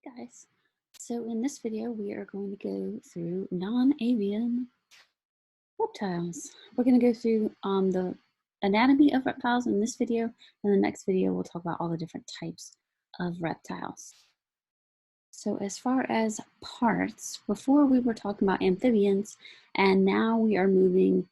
Guys, so in this video we are going to go through non-avian reptiles. We're going to go through the anatomy of reptiles in this video, and the next video we'll talk about all the different types of reptiles. So as far as parts, before we were talking about amphibians, and now we are moving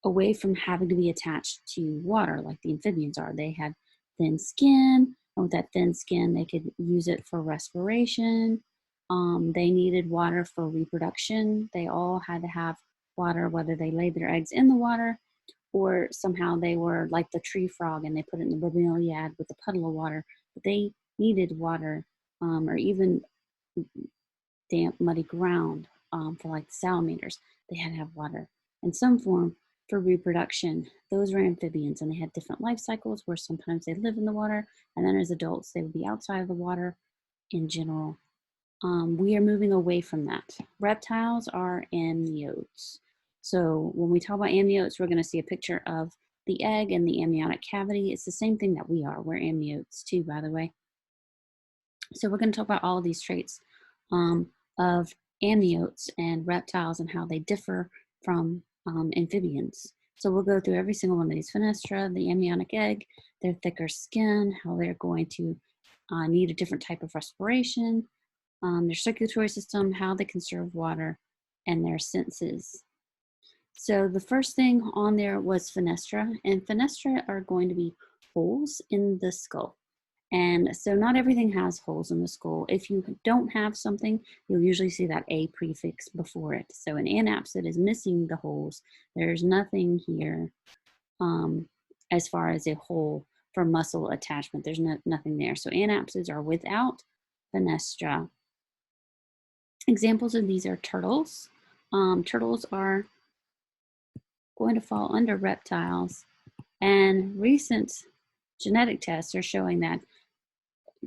away from having to be attached to water like the amphibians are. They had thin skin, and with that thin skin they could use it for respiration. They needed water for reproduction. They all had to have water, whether they laid their eggs in the water or somehow they were like the tree frog and they put it in the bromeliad with a puddle of water. But they needed water, or even damp, muddy ground for like salamanders. They had to have water in some form for reproduction. Those were amphibians, and they had different life cycles where sometimes they live in the water, and then as adults they would be outside of the water in general. We are moving away from that. Reptiles are amniotes. So when we talk about amniotes, we're going to see a picture of the egg and the amniotic cavity. It's the same thing that we are. We're amniotes too, by the way. So we're going to talk about all of these traits of amniotes and reptiles and how they differ from amphibians. So we'll go through every single one of these. Fenestra, the amniotic egg, their thicker skin, how they're going to need a different type of respiration, their circulatory system, how they conserve water, and their senses. So the first thing on there was fenestra, and fenestra are going to be holes in the skull. And so not everything has holes in the skull. If you don't have something, you'll usually see that A prefix before it. So an anapsid is missing the holes. There's nothing here as far as a hole for muscle attachment. There's nothing there. So anapsids are without fenestra. Examples of these are turtles. Turtles are going to fall under reptiles, and recent genetic tests are showing that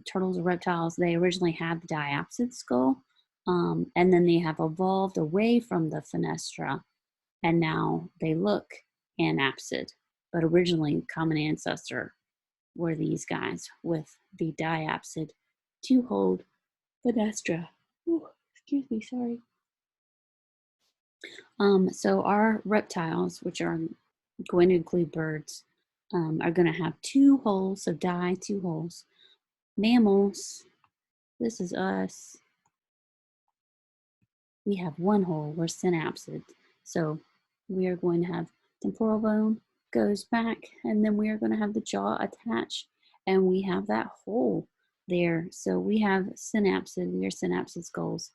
turtles or reptiles, they originally had the diapsid skull, and then they have evolved away from the fenestra, and now they look anapsid. But originally, common ancestor were these guys with the diapsid to hold fenestra. Ooh, excuse me, sorry. So our reptiles, which are going to include birds, are going to have two holes, so two holes. Mammals, this is us. We have one hole, we're synapsid. So we are going to have temporal bone goes back, and then we are going to have the jaw attached, and we have that hole there. So we have synapsid, we are synapsid skulls.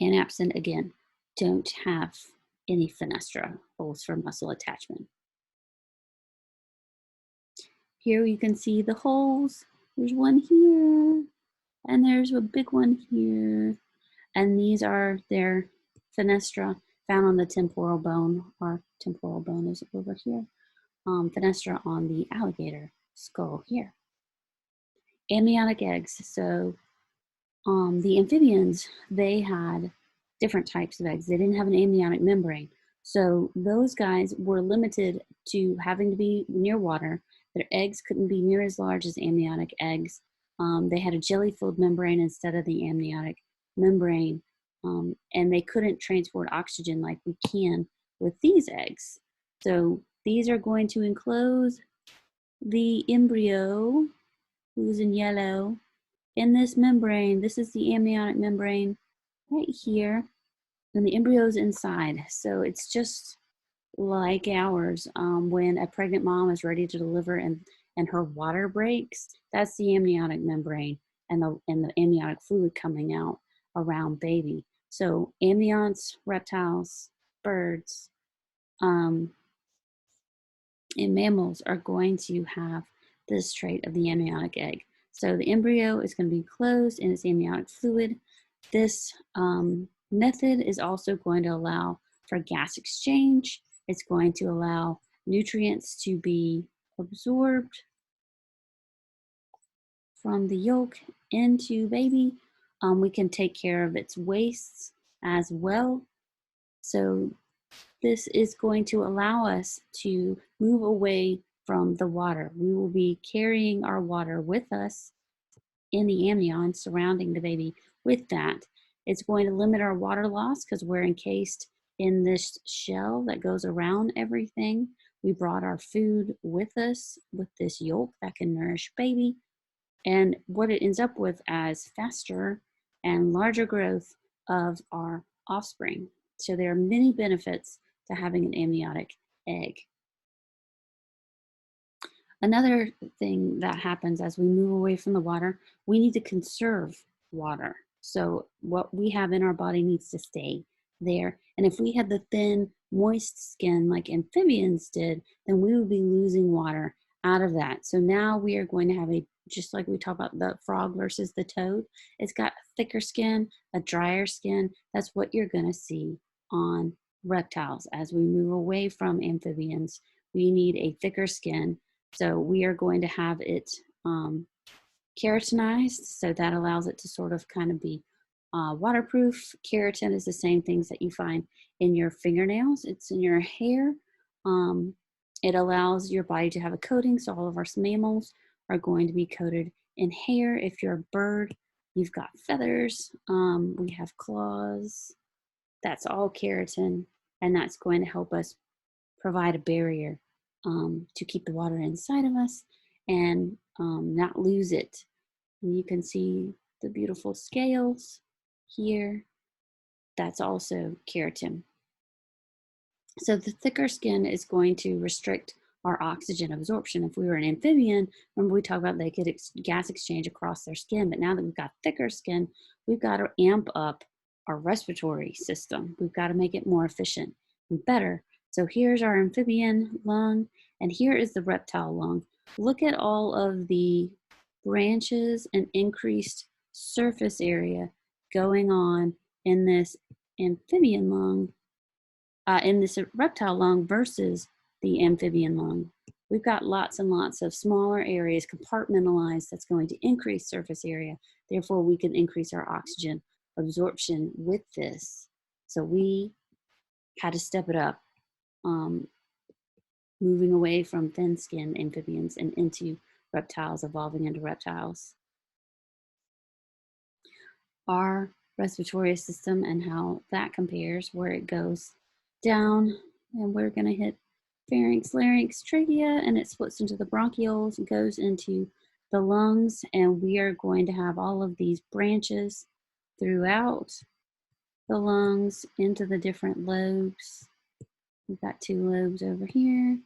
Anapsid, again, don't have any fenestra, holes for muscle attachment. Here you can see the holes. There's one here, and there's a big one here. And these are their fenestra found on the temporal bone. Our temporal bone is over here. Fenestra on the alligator skull here. Amniotic eggs. So the amphibians, they had different types of eggs. They didn't have an amniotic membrane. So those guys were limited to having to be near water. Their eggs couldn't be near as large as amniotic eggs. They had a jelly-filled membrane instead of the amniotic membrane, and they couldn't transport oxygen like we can with these eggs. So these are going to enclose the embryo, who's in yellow, in this membrane. This is the amniotic membrane right here, and the embryo is inside. So it's just like ours. When a pregnant mom is ready to deliver and her water breaks, that's the amniotic membrane and the amniotic fluid coming out around baby. So amniotes, reptiles, birds, and mammals are going to have this trait of the amniotic egg. So the embryo is going to be closed in its amniotic fluid. This method is also going to allow for gas exchange. It's going to allow nutrients to be absorbed from the yolk into baby. We can take care of its wastes as well. So this is going to allow us to move away from the water. We will be carrying our water with us in the amnion surrounding the baby with that. It's going to limit our water loss because we're encased in this shell that goes around everything. We brought our food with us with this yolk that can nourish baby. And what it ends up with as faster and larger growth of our offspring. So there are many benefits to having an amniotic egg. Another thing that happens as we move away from the water, we need to conserve water. So what we have in our body needs to stay there. And if we had the thin, moist skin like amphibians did, then we would be losing water out of that. So now we are going to have just like we talk about the frog versus the toad, it's got thicker skin, a drier skin. That's what you're going to see on reptiles. As we move away from amphibians, we need a thicker skin. So we are going to have it keratinized, so that allows it to sort of kind of be waterproof. Keratin is the same things that you find in your fingernails. It's in your hair. It allows your body to have a coating, so all of our mammals are going to be coated in hair. If you're a bird, you've got feathers. We have claws. That's all keratin, and that's going to help us provide a barrier to keep the water inside of us and not lose it. And you can see the beautiful scales here. That's also keratin. So the thicker skin is going to restrict our oxygen absorption. If we were an amphibian, remember we talked about they could gas exchange across their skin, but now that we've got thicker skin, we've got to amp up our respiratory system. We've got to make it more efficient and better. So here's our amphibian lung, and here is the reptile lung. Look at all of the branches and increased surface area going on in this amphibian lung, in this reptile lung versus the amphibian lung. We've got lots and lots of smaller areas compartmentalized that's going to increase surface area. Therefore, we can increase our oxygen absorption with this. So we had to step it up, moving away from thin-skinned amphibians and into reptiles, evolving into reptiles. Our respiratory system and how that compares, where it goes down, and we're going to hit pharynx, larynx, trachea, and it splits into the bronchioles and goes into the lungs, and we are going to have all of these branches throughout the lungs into the different lobes. We've got 2 lobes over here,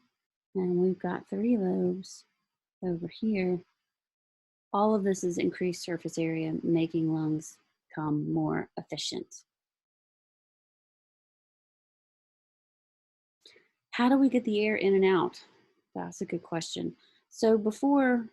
and we've got 3 lobes over here. All of this is increased surface area, making lungs become more efficient. How do we get the air in and out? That's a good question. So before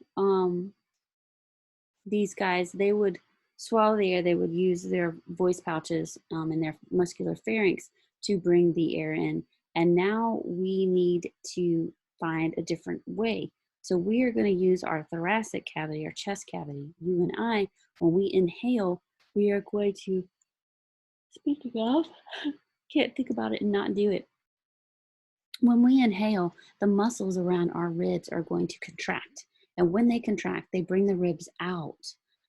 these guys, they would swallow the air, they would use their voice pouches and their muscular pharynx to bring the air in. And now we need to find a different way. So we are going to use our thoracic cavity, our chest cavity. You and I, when we inhale, we are going to, speaking of, can't think about it and not do it. When we inhale, the muscles around our ribs are going to contract. And when they contract, they bring the ribs out.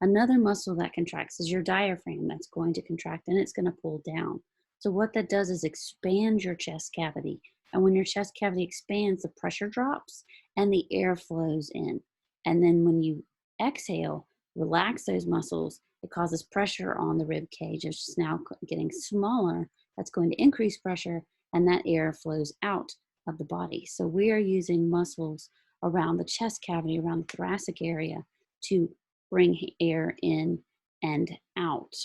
Another muscle that contracts is your diaphragm that's going to contract, and it's going to pull down. So what that does is expand your chest cavity. And when your chest cavity expands, the pressure drops and the air flows in. And then when you exhale, relax those muscles, it causes pressure on the rib cage. It's just now getting smaller. That's going to increase pressure, and that air flows out of the body. So we are using muscles around the chest cavity, around the thoracic area, to bring air in and out.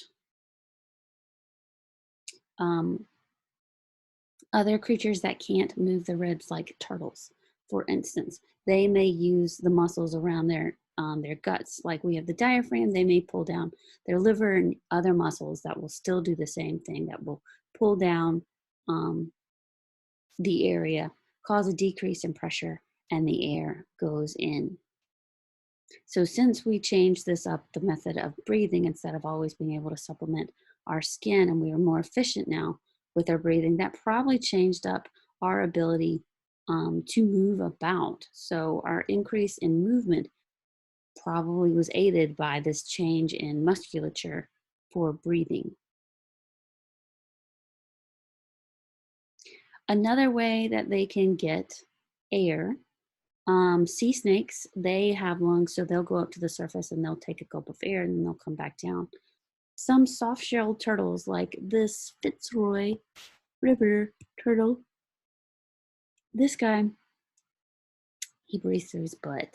Other creatures that can't move the ribs, like turtles, for instance, they may use the muscles around their guts. Like we have the diaphragm, they may pull down their liver and other muscles that will still do the same thing, that will pull down the area, cause a decrease in pressure, and the air goes in. So since we changed this up, the method of breathing, instead of always being able to supplement our skin, and we are more efficient now with our breathing, that probably changed up our ability to move about. So our increase in movement probably was aided by this change in musculature for breathing. Another way that they can get air, sea snakes, they have lungs, so they'll go up to the surface and they'll take a gulp of air and then they'll come back down. Some soft-shelled turtles, like this Fitzroy river turtle, this guy, he breathes through his butt.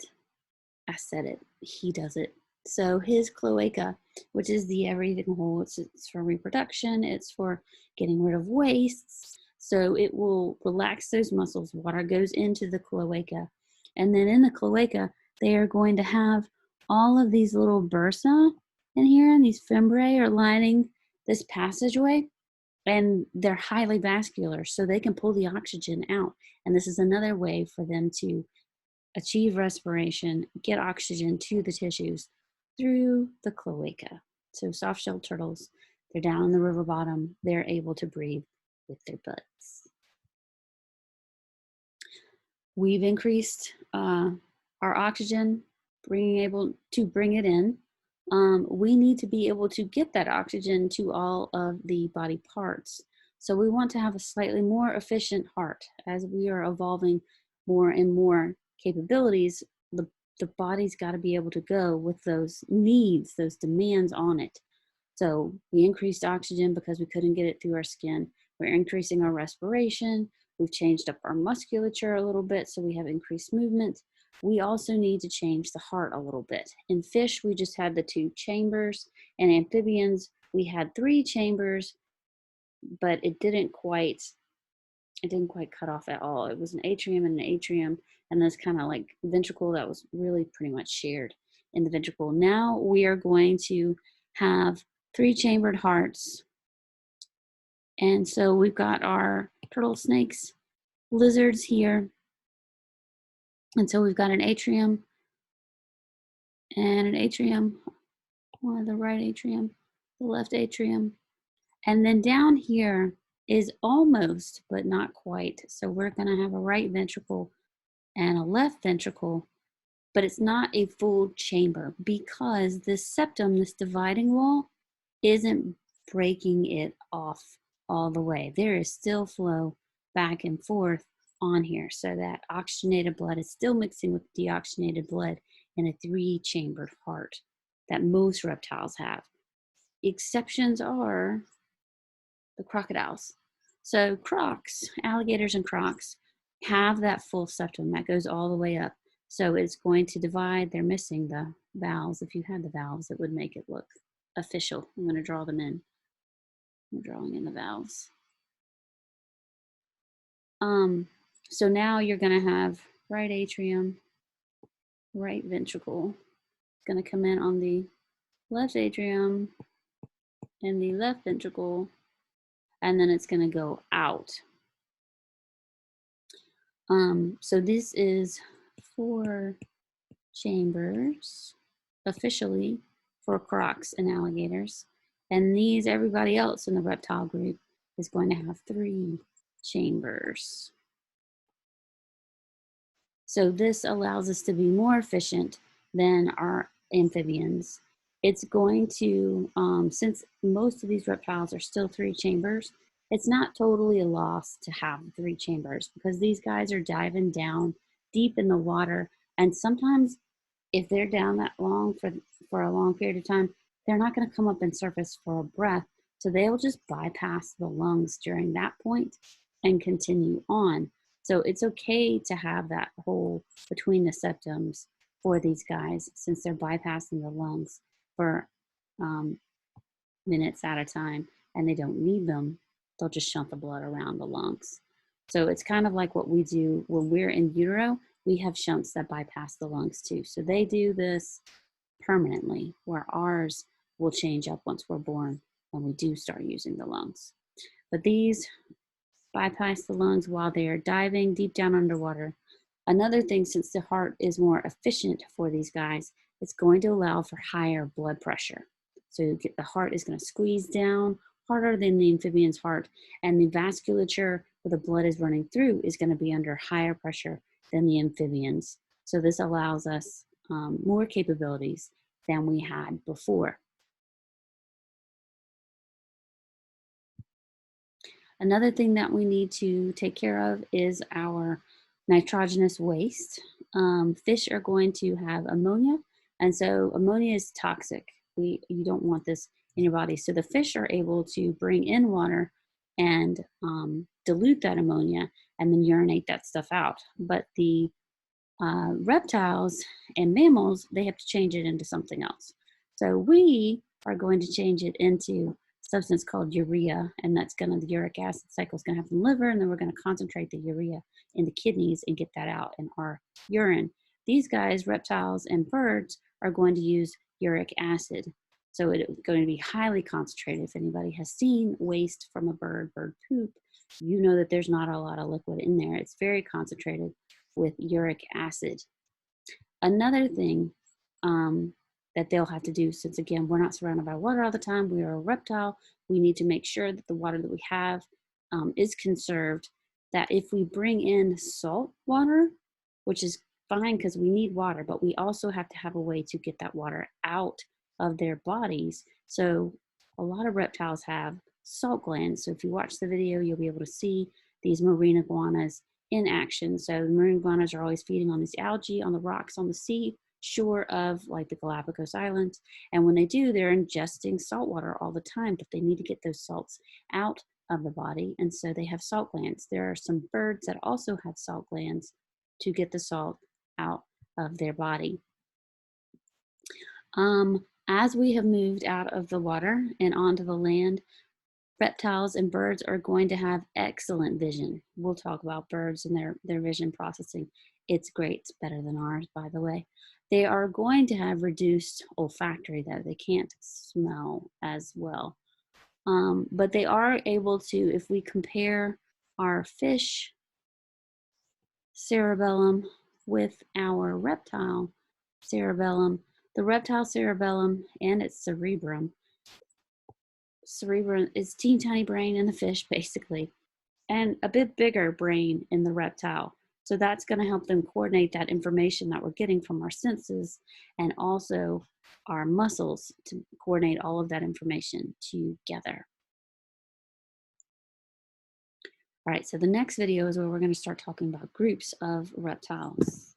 I said it, he does it. So his cloaca, which is the everything hole, it's for reproduction, it's for getting rid of wastes. So it will relax those muscles. Water goes into the cloaca. And then in the cloaca, they are going to have all of these little bursa in here, and these fimbriae are lining this passageway. And they're highly vascular, so they can pull the oxygen out. And this is another way for them to achieve respiration, get oxygen to the tissues through the cloaca. So soft-shelled turtles, they're down in the river bottom, they're able to breathe with their butts. We've increased our oxygen, able to bring it in. We need to be able to get that oxygen to all of the body parts. So we want to have a slightly more efficient heart. As we are evolving more and more capabilities, the body's got to be able to go with those needs, those demands on it. So we increased oxygen because we couldn't get it through our skin. We're increasing our respiration. We've changed up our musculature a little bit, so we have increased movement. We also need to change the heart a little bit. In fish, we just had the 2 chambers. In amphibians, we had 3 chambers, but it didn't quite cut off at all. It was an atrium and an atrium, and this kind of like ventricle that was really pretty much shared in the ventricle. Now we are going to have 3 chambered hearts. And so we've got our turtle, snakes, lizards here. And so we've got an atrium and an atrium, one of the right atrium, the left atrium. And then down here is almost, but not quite. So we're gonna have a right ventricle and a left ventricle, but it's not a full chamber because this septum, this dividing wall, isn't breaking it off all the way. There is still flow back and forth on here, so that oxygenated blood is still mixing with deoxygenated blood in a 3-chambered heart that most reptiles have. Exceptions are the crocodiles. So crocs, alligators and crocs, have that full septum that goes all the way up. So it's going to divide. They're missing the valves. If you had the valves, it would make it look official. I'm going to draw them in. I'm drawing in the valves. So now you're going to have right atrium, right ventricle. It's going to come in on the left atrium and the left ventricle, and then it's going to go out. So this is 4 chambers officially for crocs and alligators. And these, everybody else in the reptile group is going to have 3 chambers. So this allows us to be more efficient than our amphibians. It's going to, since most of these reptiles are still 3 chambers, it's not totally a loss to have 3 chambers because these guys are diving down deep in the water. And sometimes if they're down that long for a long period of time, they're not going to come up and surface for a breath. So they'll just bypass the lungs during that point and continue on. So it's okay to have that hole between the septums for these guys since they're bypassing the lungs for minutes at a time and they don't need them. They'll just shunt the blood around the lungs. So it's kind of like what we do when we're in utero. We have shunts that bypass the lungs too. So they do this permanently, where ours will change up once we're born when we do start using the lungs. But these bypass the lungs while they are diving deep down underwater. Another thing, since the heart is more efficient for these guys, it's going to allow for higher blood pressure. So the heart is going to squeeze down harder than the amphibian's heart, and the vasculature where the blood is running through is going to be under higher pressure than the amphibians. So this allows us more capabilities than we had before. Another thing that we need to take care of is our nitrogenous waste. Fish are going to have ammonia, and so ammonia is toxic. You don't want this in your body. So the fish are able to bring in water and dilute that ammonia and then urinate that stuff out. But the reptiles and mammals, they have to change it into something else. So we are going to change it into a substance called urea, and that's going to, the uric acid cycle is going to happen in the liver, and then we're going to concentrate the urea in the kidneys and get that out in our urine. These guys, reptiles and birds, are going to use uric acid. So it's going to be highly concentrated. If anybody has seen waste from a bird poop, you know that there's not a lot of liquid in there. It's very concentrated with uric acid. Another thing that they'll have to do, since again, we're not surrounded by water all the time, we are a reptile, we need to make sure that the water that we have is conserved, that if we bring in salt water, which is fine because we need water, but we also have to have a way to get that water out of their bodies. So a lot of reptiles have salt glands. So if you watch the video, you'll be able to see these marine iguanas in action. So the marine iguanas are always feeding on these algae on the rocks on the sea shore of like the Galapagos Islands. And when they do, they're ingesting salt water all the time, but they need to get those salts out of the body. And so they have salt glands. There are some birds that also have salt glands to get the salt out of their body. As we have moved out of the water and onto the land, reptiles and birds are going to have excellent vision. We'll talk about birds and their vision processing. It's great. It's better than ours, by the way. They are going to have reduced olfactory, though. They can't smell as well. But they are able to, if we compare our fish cerebellum with our reptile cerebellum, the reptile cerebellum and its cerebrum is teeny tiny brain in the fish, basically, and a bit bigger brain in the reptile. So that's going to help them coordinate that information that we're getting from our senses and also our muscles to coordinate all of that information together. All right, so the next video is where we're going to start talking about groups of reptiles.